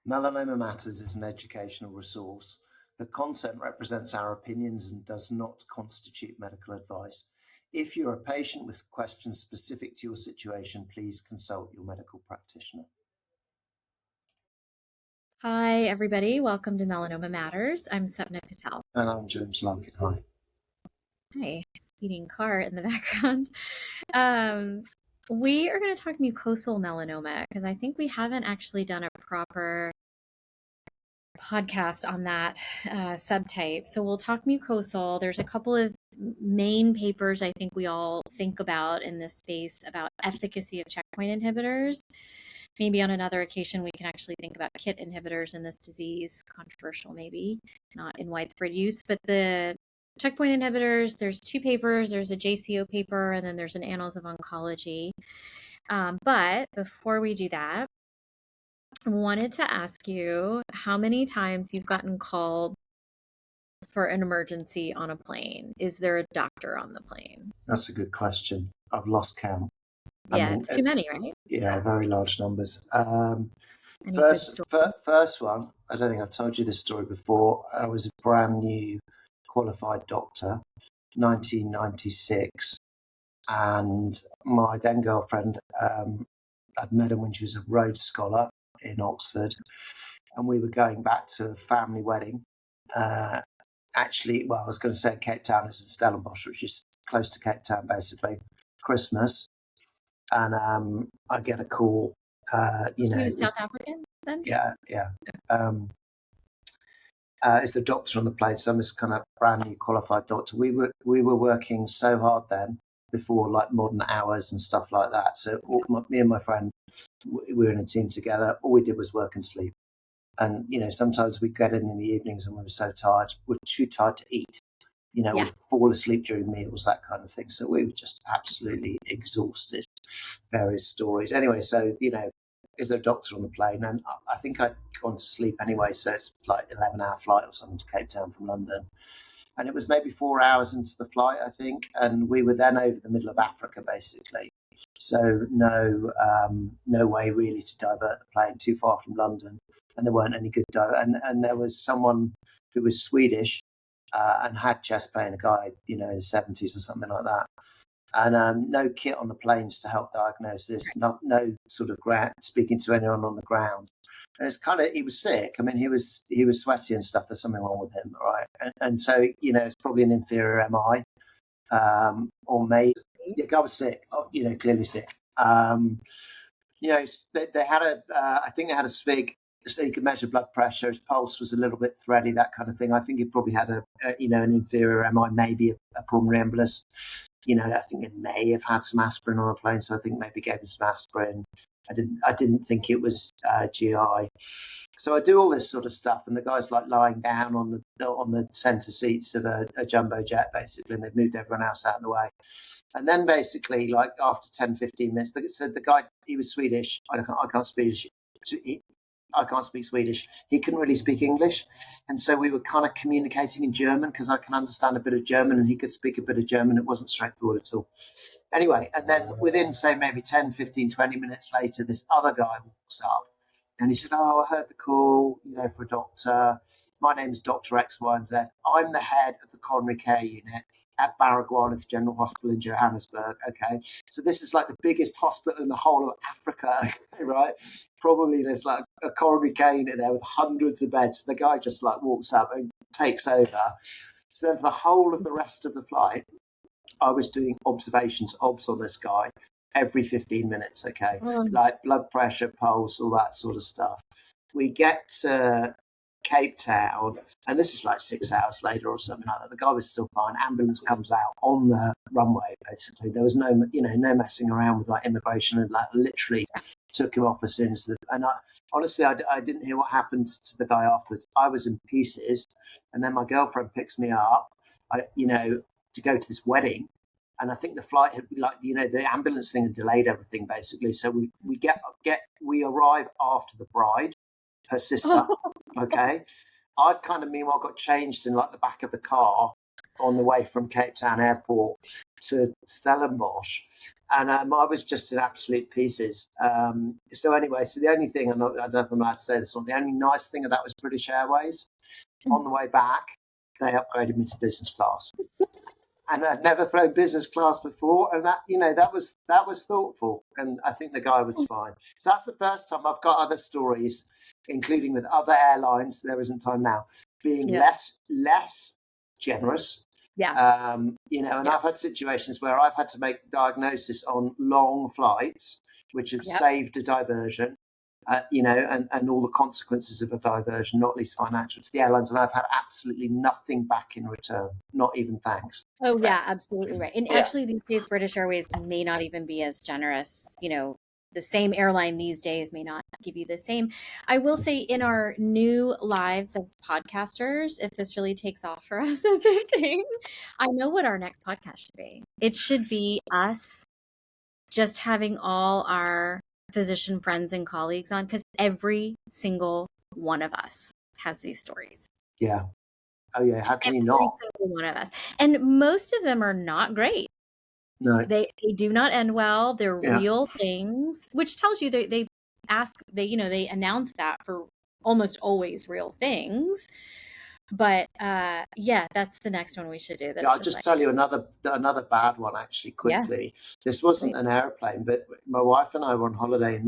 Melanoma Matters is an educational resource. The content represents our opinions and does not constitute medical advice. If you're a patient with questions specific to your situation, please consult your medical practitioner. Hi, everybody. Welcome to Melanoma Matters. I'm Sapna Patel. And I'm James Larkin. Hi. Hi, speeding car in the background. We are going to talk mucosal melanoma because I think we haven't actually done a proper podcast on that subtype. So we'll talk mucosal. There's a couple of main papers I think we all think about in this space about efficacy of checkpoint inhibitors. Maybe on another occasion, we can actually think about KIT inhibitors in this disease. Controversial, maybe, not in widespread use. But the checkpoint inhibitors, there's two papers. There's a JCO paper, and then there's an Annals of Oncology. But before we do that, I wanted to ask you how many times you've gotten called for an emergency on a plane. Is there a doctor on the plane? That's a good question. I've lost count. Yeah, it's too many, right? Yeah, very large numbers. Any good stories? First one, I don't think I've told you this story before. I was a brand new qualified doctor, 1996, and my then girlfriend, I'd met her when she was a Rhodes Scholar in Oxford, and we were going back to a family wedding. Actually, well, I was going to say Cape Town, is in Stellenbosch, which is close to Cape Town, basically. Christmas, and I get a call. She was South African then? Yeah. Is the doctor on the plane? So I'm this kind of brand new qualified doctor. We were working so hard then, before like modern hours and stuff like that. So me and my friend, we were in a team together. All we did was work and sleep. And sometimes we'd get in the evenings and we were so tired, we're too tired to eat. We'd fall asleep during meals, that kind of thing. So we were just absolutely exhausted. Various stories. Anyway, so is there a doctor on the plane? And I think I'd gone to sleep anyway, so it's like 11-hour flight or something to Cape Town from London. And it was maybe 4 hours into the flight, I think, and we were then over the middle of Africa, basically. So no way really to divert the plane too far from London, and there weren't any good and there was someone who was Swedish and had chest pain, a guy in his 70s or something like that. And no kit on the planes to help diagnose this, no sort of speaking to anyone on the ground. And it's kind of, he was sick. I mean, he was sweaty and stuff. There's something wrong with him, right? And so, it's probably an inferior MI, or maybe the guy was sick, clearly sick. They had I think they had a spig, so you could measure blood pressure. His pulse was a little bit thready, that kind of thing. I think he probably had an inferior MI, maybe a pulmonary embolus. I think it may have had some aspirin on the plane, so I think maybe gave him some aspirin. I didn't think it was GI. So I do all this sort of stuff, and the guy's like lying down on the centre seats of a jumbo jet, basically, and they've moved everyone else out of the way. And then basically, like after 10, 15 minutes, the guy, he was Swedish. I can't speak Swedish. He couldn't really speak English. And so we were kind of communicating in German because I can understand a bit of German and he could speak a bit of German. It wasn't straightforward at all. Anyway, and then within, say, maybe 10, 15, 20 minutes later, this other guy walks up and he said, I heard the call, for a doctor. My name's Dr. X, Y, and Z. I'm the head of the coronary care unit at Baragwanath General Hospital in Johannesburg. Okay, so this is like the biggest hospital in the whole of Africa, okay, right? Probably there's like a coronary care unit there with hundreds of beds. The guy just like walks up and takes over. So then for the whole of the rest of the flight, I was doing obs on this guy every 15 minutes, okay? Like blood pressure, pulse, all that sort of stuff. We get to Cape Town, and this is like 6 hours later or something like that. The guy was still fine. Ambulance comes out on the runway, basically. There was no messing around with like immigration, and like literally took him off as soon as and honestly, I didn't hear what happened to the guy afterwards. I was in pieces, and then my girlfriend picks me up, to go to this wedding. And I think the flight had, the ambulance thing had delayed everything, basically. So we arrive after the bride, her sister. Okay. I'd kind of meanwhile got changed in like the back of the car on the way from Cape Town Airport to Stellenbosch. And I was just in absolute pieces. So anyway, so the only thing, I don't know if I'm allowed to say this one, the only nice thing of that was British Airways. On the way back, they upgraded me to business class. And I'd never flown business class before, and that was thoughtful, and I think the guy was fine. So that's the first time. I've got other stories, including with other airlines. There isn't time now, being less generous. Yeah. And I've had situations where I've had to make diagnosis on long flights, which have saved a diversion. And all the consequences of a diversion, not least financial, to the airlines. And I've had absolutely nothing back in return, not even thanks. Oh, yeah, absolutely right. And actually, these days, British Airways may not even be as generous. The same airline these days may not give you the same. I will say, in our new lives as podcasters, if this really takes off for us as a thing, I know what our next podcast should be. It should be us just having all our physician friends and colleagues on, because every single one of us has these stories. Yeah. Oh yeah. How can you not? Every single one of us. And most of them are not great. No. They do not end well. They're real things, which tells you they announce that for almost always real things. But that's the next one we should do. I'll just tell you another bad one actually quickly. This wasn't an airplane, but my wife and I were on holiday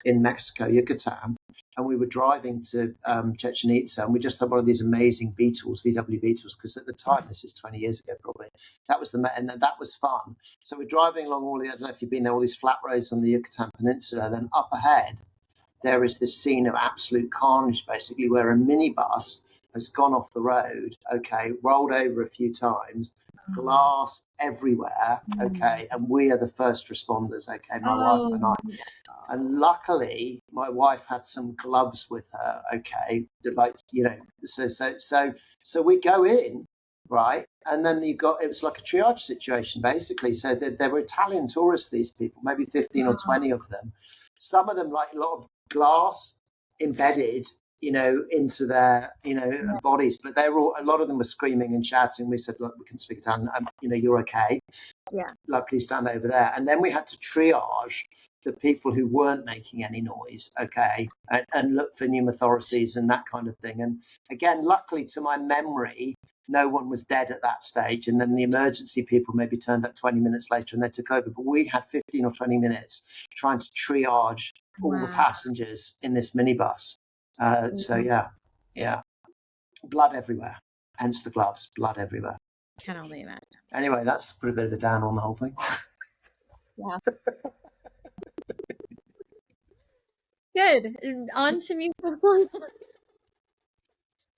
in Mexico, Yucatan, and we were driving to Chichen Itza, and we just had one of these amazing Beetles, VW Beetles, because at the time, this is 20 years ago probably, that was that was fun. So we're driving along I don't know if you've been there, all these flat roads on the Yucatan Peninsula, then up ahead, there is this scene of absolute carnage, basically, where a minibus has gone off the road, rolled over a few times, glass everywhere, and we are the first responders, my wife and I. And luckily, my wife had some gloves with her, so we go in, right? And then it was like a triage situation, basically. So there were Italian tourists, these people, maybe 15 or 20 of them. Some of them, like a lot of glass embedded, into their, bodies. But a lot of them were screaming and shouting. We said, look, we can speak Italian. You're okay. Yeah. Like, please stand over there. And then we had to triage the people who weren't making any noise, and look for pneumothoraces and that kind of thing. And again, luckily to my memory, no one was dead at that stage. And then the emergency people maybe turned up 20 minutes later and they took over. But we had 15 or 20 minutes trying to triage all the passengers in this minibus. So yeah, blood everywhere. Hence the gloves, blood everywhere. Can only imagine. Anyway, that's put a bit of a down on the whole thing. Yeah. Good. On to mucosal.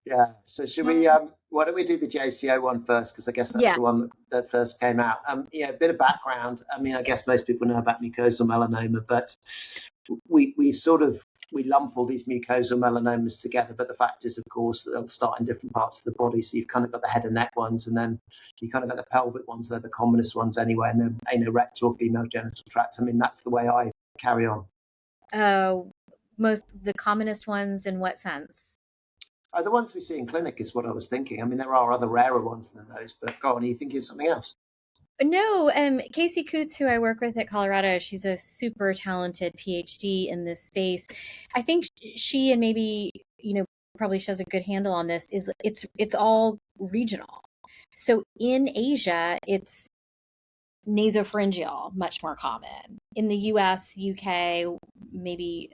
Yeah. So should we? Why don't we do the JCO one first? Because I guess that's the one that first came out. A bit of background. I mean, I guess most people know about mucosal melanoma, but we lump all these mucosal melanomas together. But the fact is, of course, that they'll start in different parts of the body. So you've kind of got the head and neck ones, and then you kind of got the pelvic ones. They're the commonest ones anyway, and then anorectal, female genital tract. I mean, that's the way I carry on. The commonest ones in what sense? The ones we see in clinic is what I was thinking. I mean, there are other rarer ones than those, but go on, are you thinking of something else? No, Casey Coots, who I work with at Colorado, she's a super talented PhD in this space. I think she, and maybe, probably she has a good handle on this, is it's all regional. So in Asia, it's nasopharyngeal, much more common. In the US, UK, maybe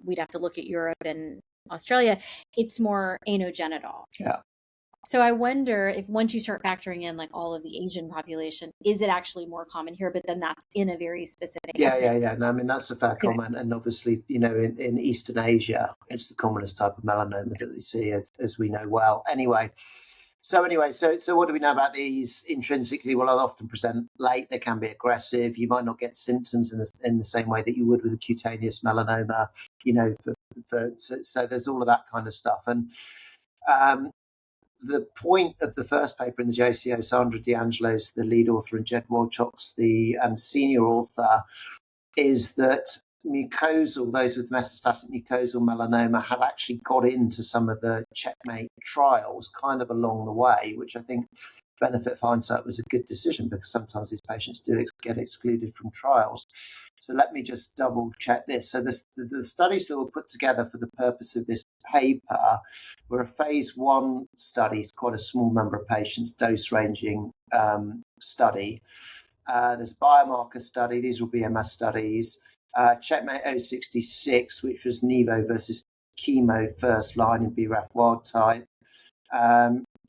we'd have to look at Europe and Australia, it's more anogenital. Yeah. So I wonder if once you start factoring in like all of the Asian population, is it actually more common here? But then that's in a very specific. Yeah. No, I mean, that's a fair comment. And obviously, in Eastern Asia, it's the commonest type of melanoma that we see, as we know well. So what do we know about these intrinsically? Well, they'll often present late. They can be aggressive. You might not get symptoms in the same way that you would with a cutaneous melanoma. So there's all of that kind of stuff. And the point of the first paper in the JCO, Sandra D'Angelo's the lead author and Jed Wojcik's the senior author, is that those with metastatic mucosal melanoma had actually got into some of the checkmate trials kind of along the way, which I think benefit of hindsight was a good decision, because sometimes these patients do get excluded from trials. So let me just double check this. So the studies that were put together for the purpose of this paper were a phase 1 study, it's quite a small number of patients, dose ranging study. There's a biomarker study, these will be BMS studies. Checkmate 066, which was Nivo versus chemo first line in BRAF wild type.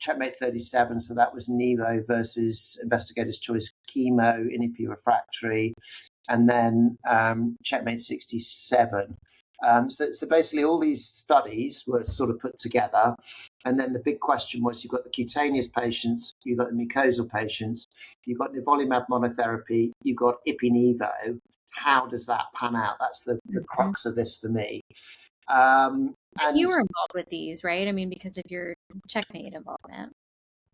Checkmate 37, so that was Nivo versus investigator's choice chemo in IP refractory. And then Checkmate 67. So basically all these studies were sort of put together. And then the big question was, you've got the cutaneous patients, you've got the mucosal patients, you've got nivolumab monotherapy, you've got ipi-nivo. How does that pan out? That's the crux of this for me. And you were involved with these, right? I mean, because of your Checkmate involvement.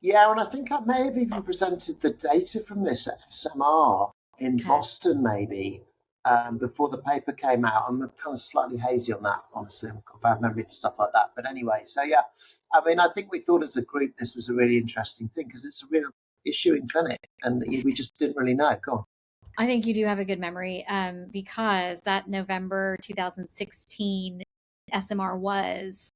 Yeah, and I think I may have even presented the data from this at SMR in Boston, maybe, before the paper came out. I'm kind of slightly hazy on that, honestly. I've got bad memory for stuff like that. But anyway, so yeah, I mean, I think we thought as a group this was a really interesting thing, because it's a real issue in clinic, and we just didn't really know. Go on. I think you do have a good memory, because that November 2016 SMR was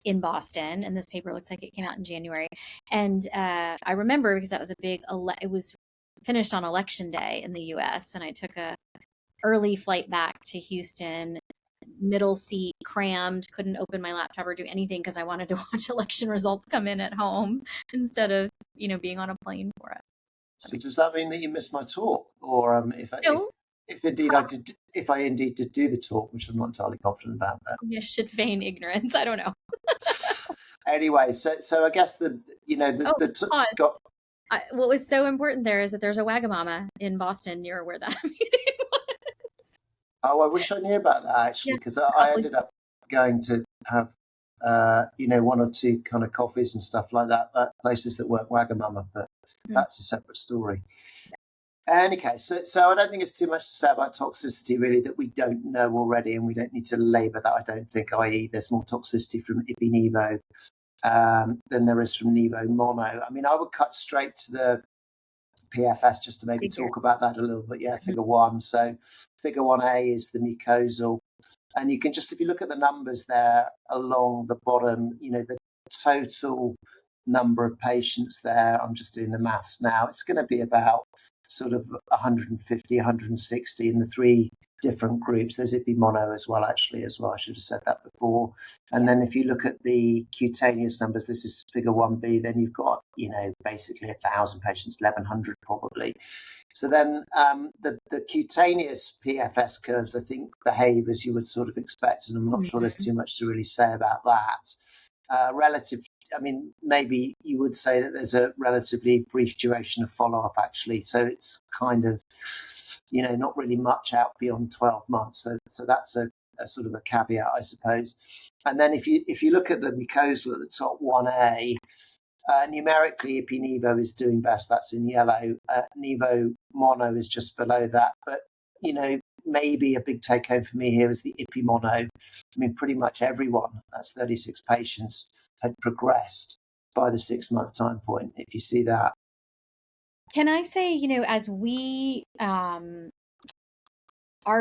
in Boston, and this paper looks like it came out in January. And I remember because that was a big, it was finished on election day in the US, and I took a early flight back to Houston, middle seat, crammed, couldn't open my laptop or do anything because I wanted to watch election results come in at home instead of, being on a plane for it. So does that mean that you missed my talk, or if I indeed did do the talk, which I'm not entirely confident about, but you should feign ignorance. I don't know. Anyway, so I guess what was so important there is that there's a Wagamama in Boston near where that meeting was. Oh, I wish I knew about that, actually, because I ended up going to have one or two kind of coffees and stuff like that at places that weren't Wagamama, but that's a separate story. In any case, so I don't think it's too much to say about toxicity, really, that we don't know already, and we don't need to labour that, I don't think, i.e. there's more toxicity from ipi-nivo than there is from nivo mono. I mean, I would cut straight to the PFS just to maybe talk about that a little bit. Yeah, figure 1. So figure 1A is the mucosal. And you can just, if you look at the numbers there along the bottom, the total number of patients there, I'm just doing the maths now, it's going to be about sort of 150, 160 in the 3 different groups. There's ipi mono as well. I should have said that before. And then if you look at the cutaneous numbers, this is figure 1B, then you've got, basically 1,000 patients, 1,100 probably. So then the cutaneous PFS curves, I think, behave as you would sort of expect, and I'm not sure there's too much to really say about that. Relative, I mean, maybe you would say that there's a relatively brief duration of follow-up, actually. So it's kind of, not really much out beyond 12 months. So that's a sort of a caveat, I suppose. And then if you look at the mucosal at the top 1A, numerically, ipi-nivo is doing best. That's in yellow. Nivo mono is just below that. But, maybe a big take home for me here is the ipi mono. I mean, pretty much everyone, that's 36 patients, had progressed by the 6-month time point, if you see that. Can I say, as we, our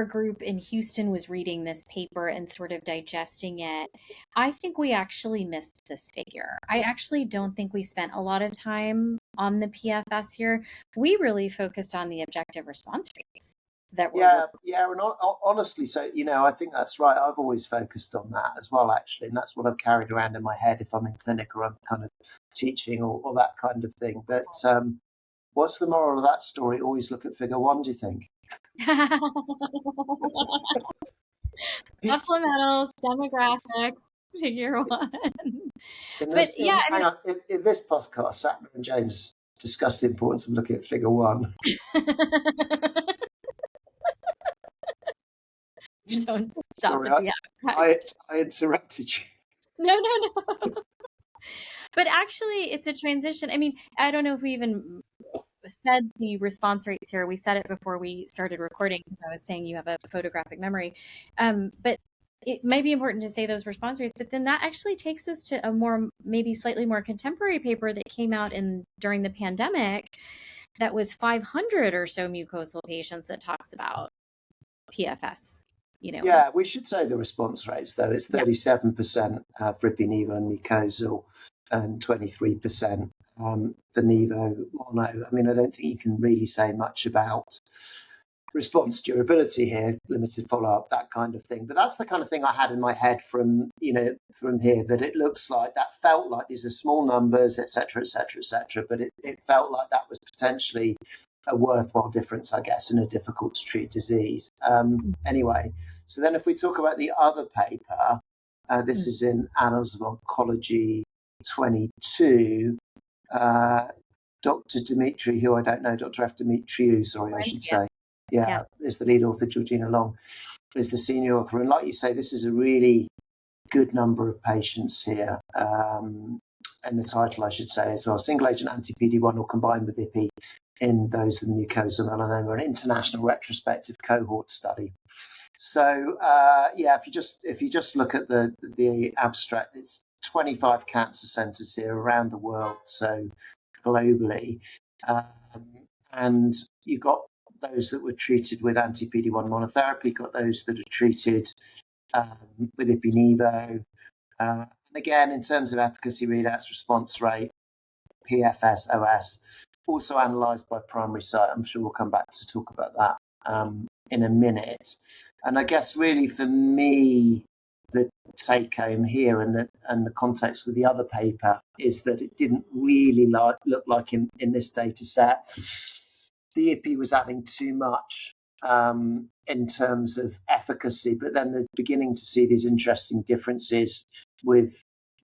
group in Houston was reading this paper and sort of digesting it, I think we actually missed this figure. I actually don't think we spent a lot of time on the PFS here. We really focused on the objective response rates. And honestly, so I think that's right. I've always focused on that as well, actually, and that's what I've carried around in my head if I'm in clinic or I'm kind of teaching or that kind of thing. But what's the moral of that story? Always look at figure 1, do you think? Supplementals, demographics, figure 1. In this podcast, Sapna and James discuss the importance of looking at figure 1. Don't stop. Sorry, I interrupted you. No. But actually, it's a transition. I mean, I don't know if we even said the response rates here. We said it before we started recording because I was saying you have a photographic memory. But it might be important to say those response rates, but then that actually takes us to a more, maybe slightly more contemporary paper that came out during the pandemic that was 500 or so mucosal patients that talks about PFS. Yeah, we should say the response rates, though. It's 37% for ipi-nivo and mucosal and 23% for nivo mono. I mean, I don't think you can really say much about response durability here, limited follow-up, that kind of thing. But that's the kind of thing I had in my head from here, that it looks like, that felt like these are small numbers, et cetera, but it felt like that was potentially a worthwhile difference, I guess, in a difficult to treat disease. Anyway, so then if we talk about the other paper, this is in Annals of Oncology 22, Dr. Dimitri, who I don't know, Dr. F. Dimitriou, sorry, I should say. Yeah, is the lead author. Georgina Long is the senior author. And like you say, this is a really good number of patients here. And the title, I should say, as well, single agent anti-PD-1 or combined with IPI in those with mucosal melanoma, an international retrospective cohort study. So if you just look at the abstract, it's 25 cancer centres here around the world, so globally, and you've got those that were treated with anti-PD-1 monotherapy, got those that are treated with ipi-nivo. And again, in terms of efficacy readouts, response rate, PFS, OS, also analysed by primary site. I'm sure we'll come back to talk about that in a minute. And I guess really for me, the take home here and the context with the other paper is that it didn't really look like in this data set the IPI was adding too much in terms of efficacy, but then they're beginning to see these interesting differences with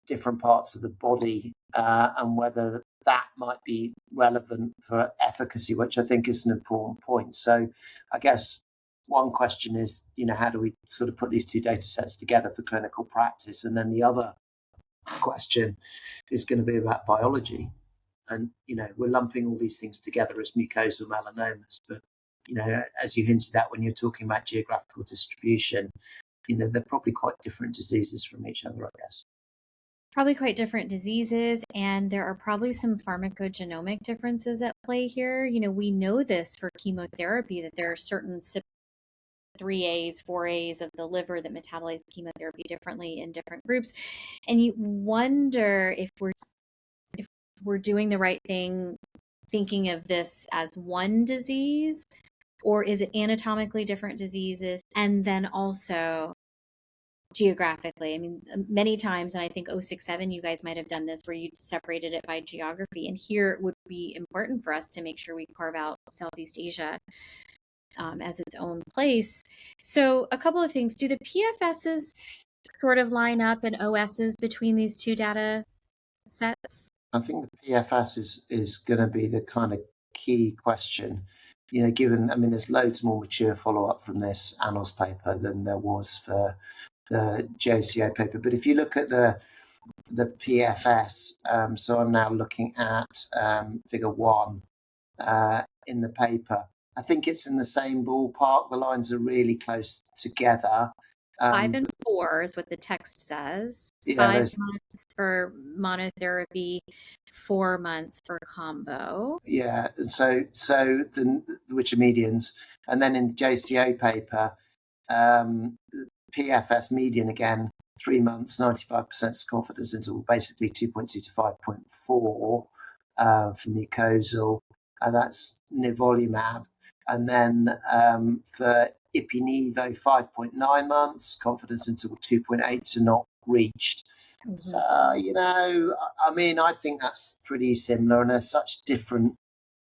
different parts of the body and whether that might be relevant for efficacy, which I think is an important point. So I guess one question is, how do we sort of put these two data sets together for clinical practice? And then the other question is going to be about biology. And, we're lumping all these things together as mucosal melanomas. But, as you hinted at when you're talking about geographical distribution, they're probably quite different diseases from each other, I guess. Probably quite different diseases, and there are probably some pharmacogenomic differences at play here. We know this for chemotherapy, that there are certain CYP3As, 4As of the liver that metabolize chemotherapy differently in different groups. And you wonder if we're doing the right thing thinking of this as one disease, or is it anatomically different diseases and then also geographically? I mean, many times, and I think 067 you guys might have done this where you separated it by geography, and here it would be important for us to make sure we carve out Southeast Asia as its own place. So a couple of things. Do the PFSs sort of line up and OSs between these two data sets? I think the PFS is going to be the kind of key question, given, there's loads more mature follow-up from this Annals paper than there was for the JCO paper. But if you look at the PFS, so I'm now looking at figure 1 in the paper, I think it's in the same ballpark. The lines are really close together. 5 and 4 is what the text says. Yeah, 5 months for monotherapy, 4 months for combo. Yeah, so which are medians, and then in the JCO paper, PFS median again 3 months, 95% confidence interval, basically 2.2 to 5.4 for mucosal, and that's nivolumab, and then for ipi-nivo 5.9 months, confidence interval 2.8 to not reached. Mm-hmm. So, I think that's pretty similar, and they're such different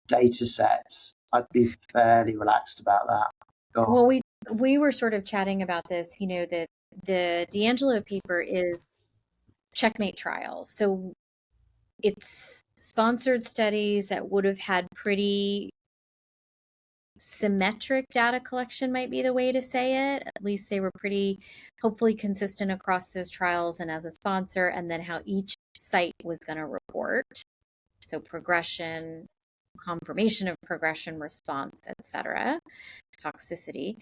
data sets. I'd be fairly relaxed about that. Well, we were sort of chatting about this, that the D'Angelo paper is checkmate trial. So it's sponsored studies that would have had pretty symmetric data collection, might be the way to say it. At least they were pretty hopefully consistent across those trials and as a sponsor, and then how each site was going to report. So progression, confirmation of progression, response, etc., toxicity.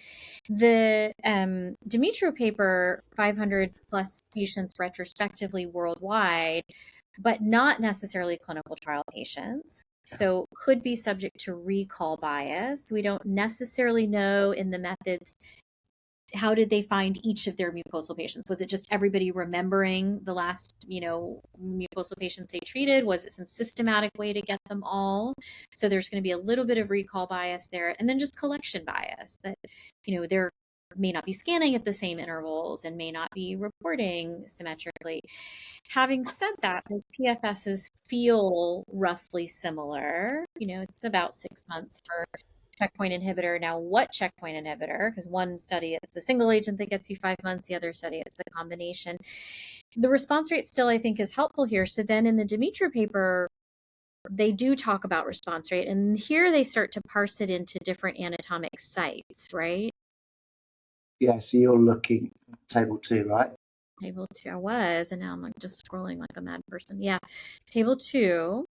The Dimitro paper, 500 plus patients retrospectively worldwide, but not necessarily clinical trial patients. So could be subject to recall bias. We don't necessarily know in the methods, how did they find each of their mucosal patients? Was it just everybody remembering the last, mucosal patients they treated? Was it some systematic way to get them all? So there's going to be a little bit of recall bias there, and then just collection bias that, they're may not be scanning at the same intervals and may not be reporting symmetrically. Having said that, those PFSs feel roughly similar. It's about 6 months for checkpoint inhibitor. Now, what checkpoint inhibitor? Because one study, it's the single agent that gets you 5 months. The other study, it's the combination. The response rate still, I think, is helpful here. So then in the Dimitro paper, they do talk about response rate. And here they start to parse it into different anatomic sites, right? Yeah, so you're looking at table 2, right? Table 2, I was, and now I'm just scrolling like a mad person. Yeah, table 2,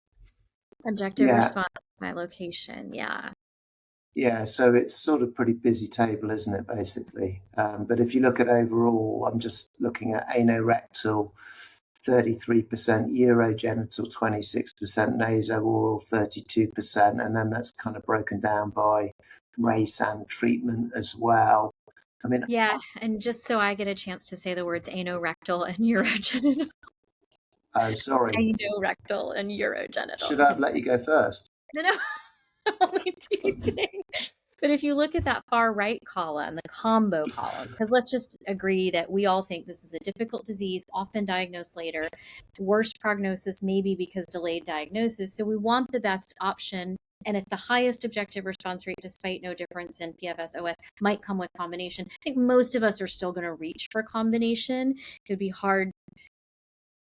objective response by location. Yeah, so it's sort of pretty busy table, isn't it, basically? But if you look at overall, I'm just looking at anorectal, 33%, urogenital, 26%, nasooral, 32%, and then that's kind of broken down by race and treatment as well. I mean, yeah, and just so I get a chance to say the words anorectal and urogenital. Oh, sorry. Anorectal and urogenital. Should I have let you go first? No, only teasing. But if you look at that far right column, the combo column, because let's just agree that we all think this is a difficult disease, often diagnosed later, worse prognosis, maybe because delayed diagnosis. So we want the best option. And if the highest objective response rate, despite no difference in PFS OS, might come with combination, I think most of us are still going to reach for combination. It'd be hard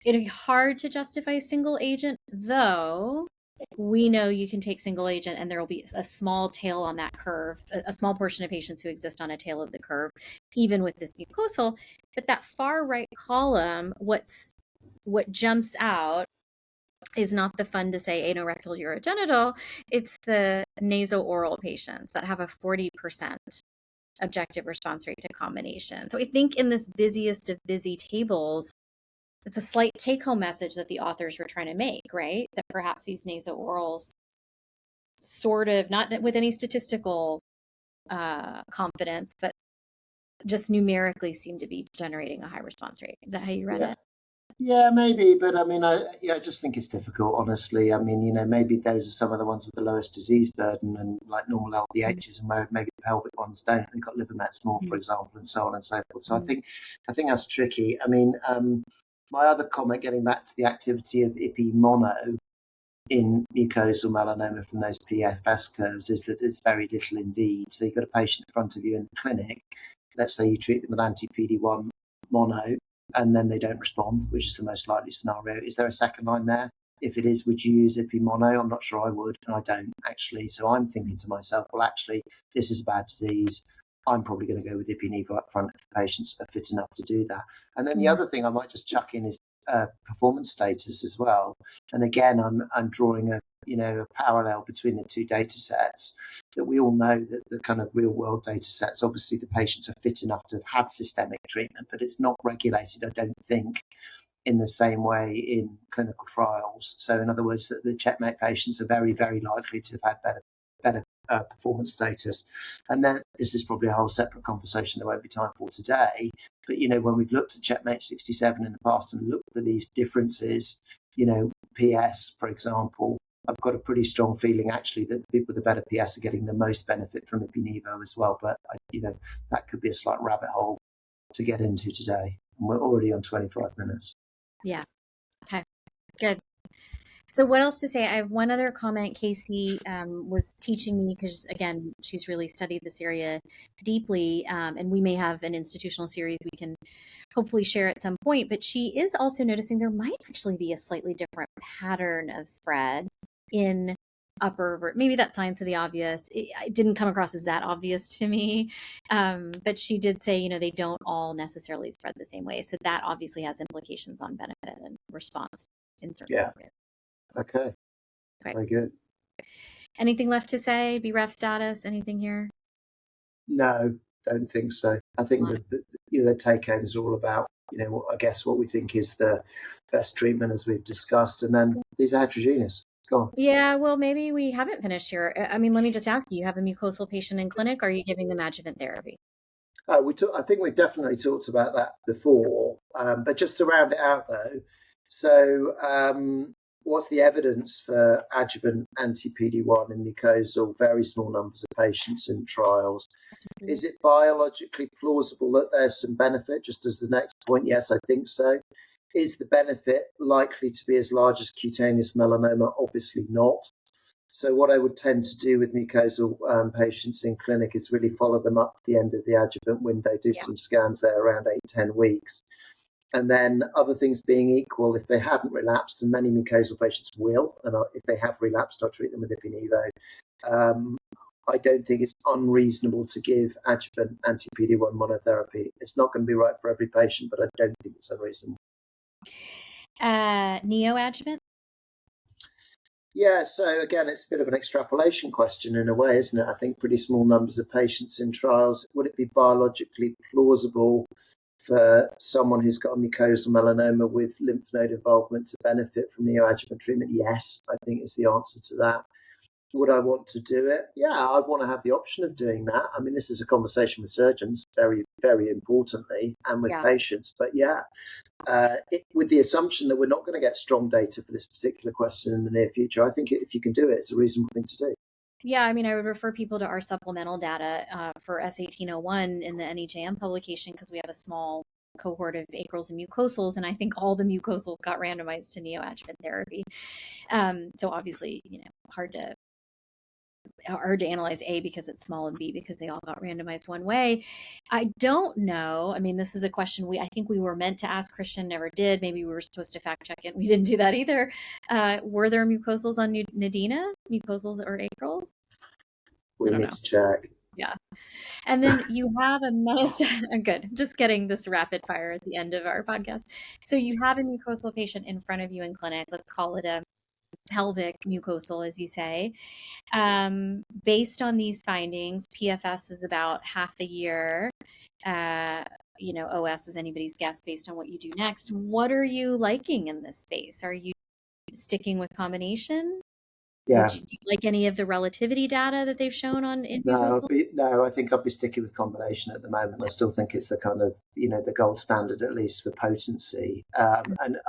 to justify single agent, though we know you can take single agent and there will be a small tail on that curve, a small portion of patients who exist on a tail of the curve, even with this mucosal. But that far right column, what jumps out is not the fun to say anorectal urogenital, it's the nasooral patients that have a 40% objective response rate to combination. So I think in this busiest of busy tables, it's a slight take-home message that the authors were trying to make, right? That perhaps these nasoorals sort of, not with any statistical confidence, but just numerically seem to be generating a high response rate. Is that how you read it? Yeah, maybe, but I mean, I just think it's difficult, honestly. I mean, maybe those are some of the ones with the lowest disease burden and like normal LDHs, and where maybe the pelvic ones don't. They've got liver mets more, for example, and so on and so forth. So I think that's tricky. I mean, my other comment, getting back to the activity of IPI mono in mucosal melanoma from those PFS curves, is that it's very little indeed. So you've got a patient in front of you in the clinic. Let's say you treat them with anti-PD-1 mono, and then they don't respond, which is the most likely scenario. Is there a second line there? If it is, would you use IPI mono? I'm not sure I would, and I don't actually. So I'm thinking to myself, well, actually, this is a bad disease. I'm probably going to go with IPI-NIVO up front if the patients are fit enough to do that. And then the other thing I might just chuck in is performance status as well. And again, I'm drawing a parallel between the two data sets, that we all know that the kind of real world data sets, obviously the patients are fit enough to have had systemic treatment, but it's not regulated, I don't think, in the same way in clinical trials. So in other words, that the checkmate patients are very, very likely to have had better performance status. And then this is probably a whole separate conversation there won't be time for today. But, when we've looked at checkmate 67 in the past and looked for these differences, PS, for example, I've got a pretty strong feeling actually that people with the better PS are getting the most benefit from IPI-NIVO as well. But, that could be a slight rabbit hole to get into today. And we're already on 25 minutes. Yeah. Okay. Good. So what else to say? I have one other comment. Casey was teaching me, because again, she's really studied this area deeply, and we may have an institutional series we can hopefully share at some point, but she is also noticing there might actually be a slightly different pattern of spread in upper, maybe that's science of the obvious. It didn't come across as that obvious to me, but she did say, they don't all necessarily spread the same way. So that obviously has implications on benefit and response in certain areas. Okay. Right. Very good. Anything left to say? BREF status? Anything here? No, don't think so. I think that the take home is all about, I guess what we think is the best treatment, as we've discussed, and then these are heterogeneous. Go on. Yeah, well, maybe we haven't finished here. I mean, let me just ask you, you have a mucosal patient in clinic. Are you giving them adjuvant therapy? I think we definitely talked about that before, but just to round it out though, so what's the evidence for adjuvant anti-PD-1 in mucosal, very small numbers of patients in trials? Is it biologically plausible that there's some benefit, just as the next point? Yes, I think so. Is the benefit likely to be as large as cutaneous melanoma? Obviously not. So what I would tend to do with mucosal patients in clinic is really follow them up to the end of the adjuvant window, do some scans there around 8-10 weeks. And then other things being equal, if they hadn't relapsed, and many mucosal patients will, and if they have relapsed, I'll treat them with ipi-nivo. I don't think it's unreasonable to give adjuvant anti-PD-1 monotherapy. It's not going to be right for every patient, but I don't think it's unreasonable. Neoadjuvant? Yeah, so again, it's a bit of an extrapolation question in a way, isn't it? I think pretty small numbers of patients in trials. Would it be biologically plausible for someone who's got a mucosal melanoma with lymph node involvement to benefit from neoadjuvant treatment? Yes, I think is the answer to that. Would I want to do it? Yeah, I'd want to have the option of doing that. I mean, this is a conversation with surgeons, very, very importantly, and with patients. But yeah, with the assumption that we're not going to get strong data for this particular question in the near future, I think if you can do it, it's a reasonable thing to do. Yeah, I mean, I would refer people to our supplemental data for S1801 in the NEJM publication, because we have a small cohort of acrals and mucosals, and I think all the mucosals got randomized to neoadjuvant therapy. So obviously, hard to analyze, A, because it's small, and B, because they all got randomized one way. I don't know. I mean, this is a question I think we were meant to ask. Christian never did. Maybe we were supposed to fact check it. We didn't do that either. Were there mucosals on Nadina? Mucosals or acrals? We need to check. Yeah. And then you have a metastatic, good, just getting this rapid fire at the end of our podcast. So you have a mucosal patient in front of you in clinic. Let's call it a pelvic mucosal, as you say. Based on these findings, PFS is about half a year. OS is anybody's guess based on what you do next. What are you liking in this space? Are you sticking with combination? Yeah. Do you like any of the relativity data that they've shown on No, I think I'd be sticking with combination at the moment. I still think it's the kind of, the gold standard, at least for potency. And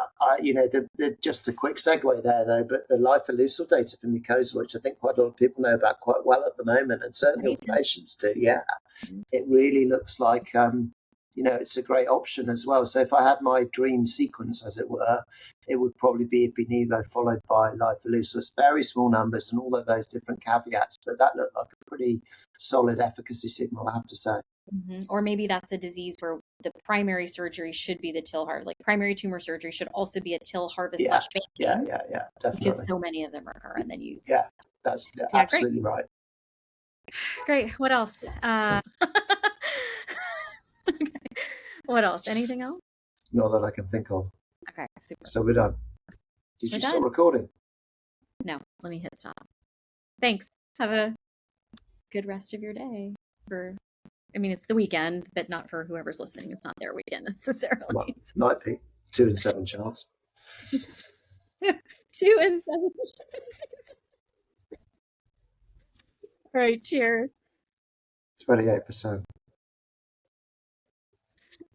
just a quick segue there, though, but the lifileucel data for mucosal, which I think quite a lot of people know about quite well at the moment, and certainly all the patients do, it really looks like it's a great option as well. So if I had my dream sequence, as it were, it would probably be ipi-nivo followed by lifileucel. It's very small numbers and all of those different caveats, but that looked like a pretty solid efficacy signal, I have to say. Mm-hmm. Or maybe that's a disease where the primary surgery should be the TIL harvest. Like primary tumor surgery should also be a TIL harvest / banking. Yeah, definitely. Because so many of them occur and then used. Yeah, that's absolutely right. Great. What else? What else? Anything else? Not that I can think of. Okay, super. So we're done. Did you stop recording? No, let me hit stop. Thanks. Have a good rest of your day. It's the weekend, but not for whoever's listening. It's not their weekend necessarily. Might be 2 in 7 chance. 2 in 7 chances. All right, cheers. 28%.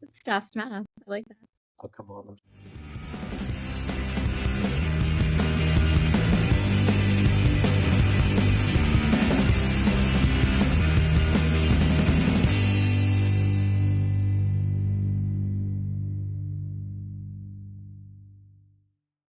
It's fast math. I like that. Oh, come on.